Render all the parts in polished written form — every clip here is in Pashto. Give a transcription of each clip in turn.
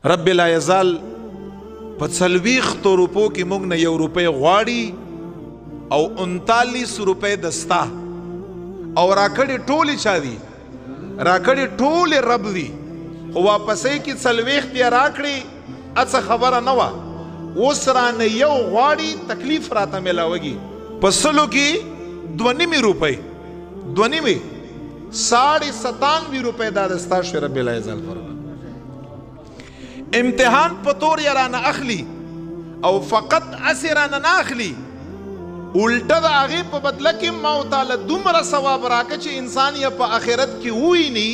رب لا یزال په 40 روپو کې موږ نه 1 روپۍ غواړي او 39 روپۍ دستا او راکړې ټولې چا دي؟ راکړې ټولې رب دي، خو واپسې کې 40 یې راکړې اڅه خبره نه وه. اوس رانه یو غواړي تکلیف راته میلاوږي. په 100 کې 2.5 روپۍ 97 روپۍ دا دستا شوې. رب لا یزال فرمایي امتحان په طور یې رانه اخلي او فقط اسې رانه نه اخلي، الټه د هغې په بدله کې ما ورتاله دومره ثواب راکړه چې انسان یې په آخرت کې وویني،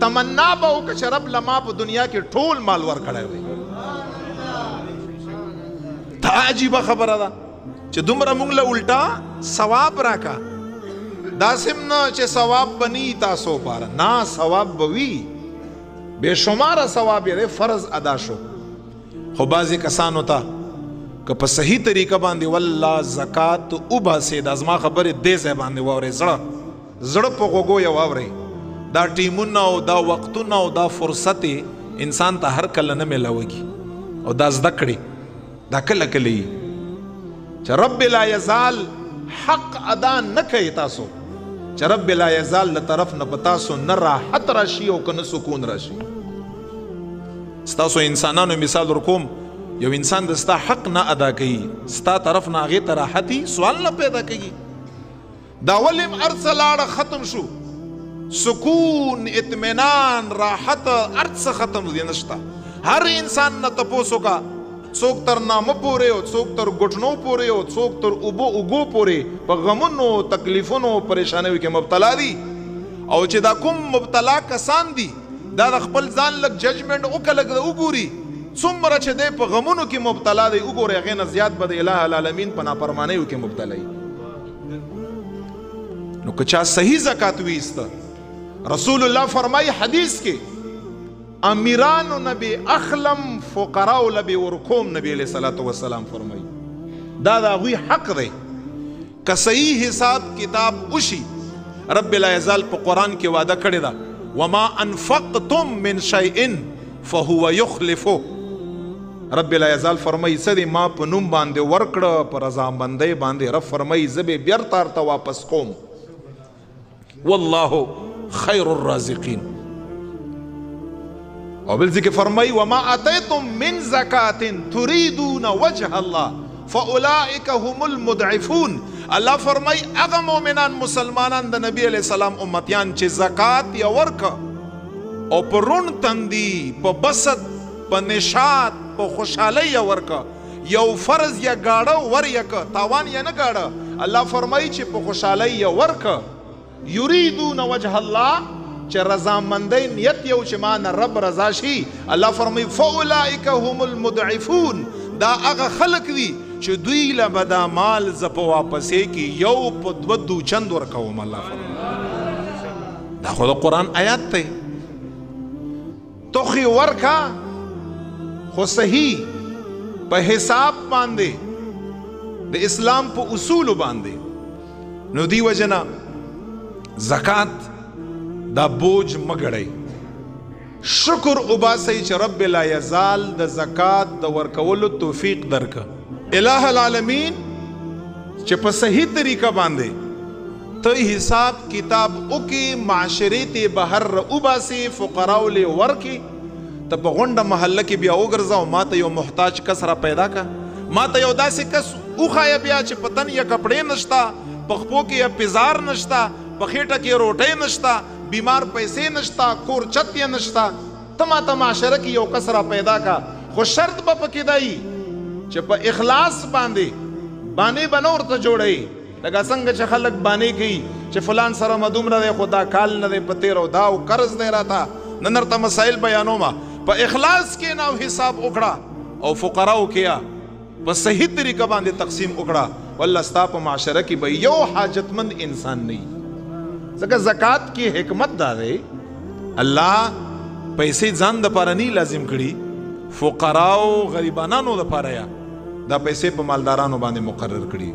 تمنا به وکړه چې رب له ما په دنیا کې ټول مال ورکړی وی. دا عجیبه خبره ده چې دومره موږ له الټه ثواب راکړه. داسې نه چې ثواب به نه وي تاسو پاره، نه ثواب به وي، بے شماره ثواب یې فرض ادا شو. خو بعضې کسانو ته که په صحیح طریقه باندې والله زکات وباسې، دا زما خبرې دې ځای باندې واورئ، زړه په غوږو یې واورئ. دا ټیمونه او دا وختونه او دا فرصت انسان ته هر کله نه میلاوږي او دا زده کړي. دا کله کله وي چې رب لا یزال حق ادا نه کوي تاسو، چې رب لا یزال له طرف نه په تاسو نه راحت راشي او که نه سکون راشي. ستاسو انسانانو مثال ورکوم، یو انسان د ستا حق نه ادا کوي، ستا طرف نه هغې ته راحتي سوال نه پیدا کوي. دا ولې هر څه لاړه ختم شو، سکون اطمینان راحت هر څه ختم دی نشته. هر انسان نه تپوس وکړه، څوک تر نامه پورې او څوک تر ګوټنو پورې او څوک تر اوږو پورې په غمونو تکلیفونو پریشانیو کې مبتلا دي. او چې دا کوم مبتلا کسان دي دا د خپل ځان لږ ججمنټ وکړه، لږ وګوري څومره چې دی په غمونو کې مبتلا دی، وګورئ هغې نه زیات به د الٰه العالمین په نافرمانیو کې مبتلا وي. نو که چا صحیح زکات ویسته، رسول الله فرمایي حدیث کې امیرانو نبی اخلم فقراو لبی ورکوم. نبی علیہ الصلوۃ والسلام فرمایي دا د هغوی حق دی. که صحیح حساب کتاب وشي، رب لا یزال په قرآن کې وعده کړې ده وما انفقتم من شیء فهو یخلفه. رب لا یزال فرمایي څه دی ما په نوم باندې ورکړه، په رضامندۍ باندې رب فرمایي زه به بیرته ورته واپس کوم. والله خیر الرازقین. او بل ذکر فرمائی وما آتیتم من زکات تریدون وجه اللہ فاولئک هم المضعفون. اللہ فرمائی اغا مومنان مسلمانان دا نبی علیہ السلام امتیان چه زکات یا ورکا او پر رون تندی پا بسط پا نشاد پا خوشحالی یا ورکا، یو فرض یا گاڑا ور یکا تاوان یا نگاڑا. اللہ فرمائی چه پا خوشحالی یا ورکا یریدون وجه اللہ، چې رضامندۍ نیت یو چې ما نه رب رضا شي. الله فرمایي فاولئک هم المضعفون. دا هغه خلک دي چې دوی له به دا مال زه په واپسې کې یو په 2 چند ورکوم. الله فرمایي دا خو د قرآن آیات دی. توخې ورکا خو صحیح په حساب باندې د اسلام په اصولو باندې. نو دی وجنه زکات دا بوج مګړی، شکر وباسئ چې رب لا یزال د زکات د ورکولو توفیق درکه. الٰه العالمین چې په صحیح طریقه باندې ته حساب کتاب وکې، معاشرې ته بهر وباسې، فقراو له ورکې. ته په غونډه محله کې بیا وګرځه او ما ته یو محتاج کس را پیدا که، ما ته یو داسې کس وښایه بیا چې په تن یې کپړې نشته، په خپو کې یې پیزار نشته، په خېټه کې روټۍ نشته، بیمار پیسې نشتا، کور چت یې نشتا. ته ما ته معاشره کې یو کس را پیدا کا، خو شرط به پکې دی چې په اخلاص باندې بانې به نه ورته جوړوي. لکه څنګه چې خلک بانې کوي چې فلان سره مې دومره دی خو دا کال نه دی په تېر او دا او قرض دی راته. نن درته مسایل بیانومه، په اخلاص کې نه حساب وکړه او فقراو کې په صحیح طریقه باندې تقسیم وکړه. والله ستا په معاشره کې به یو حاجتمند انسان نه وي. ځکه زکات کی حکمت دا دی، الله پیسې ځان د پاره نه لازم کړي، فقراو غریبانانو د پاره یا دا پیسې په مالدارانو باندې مقرر کړي.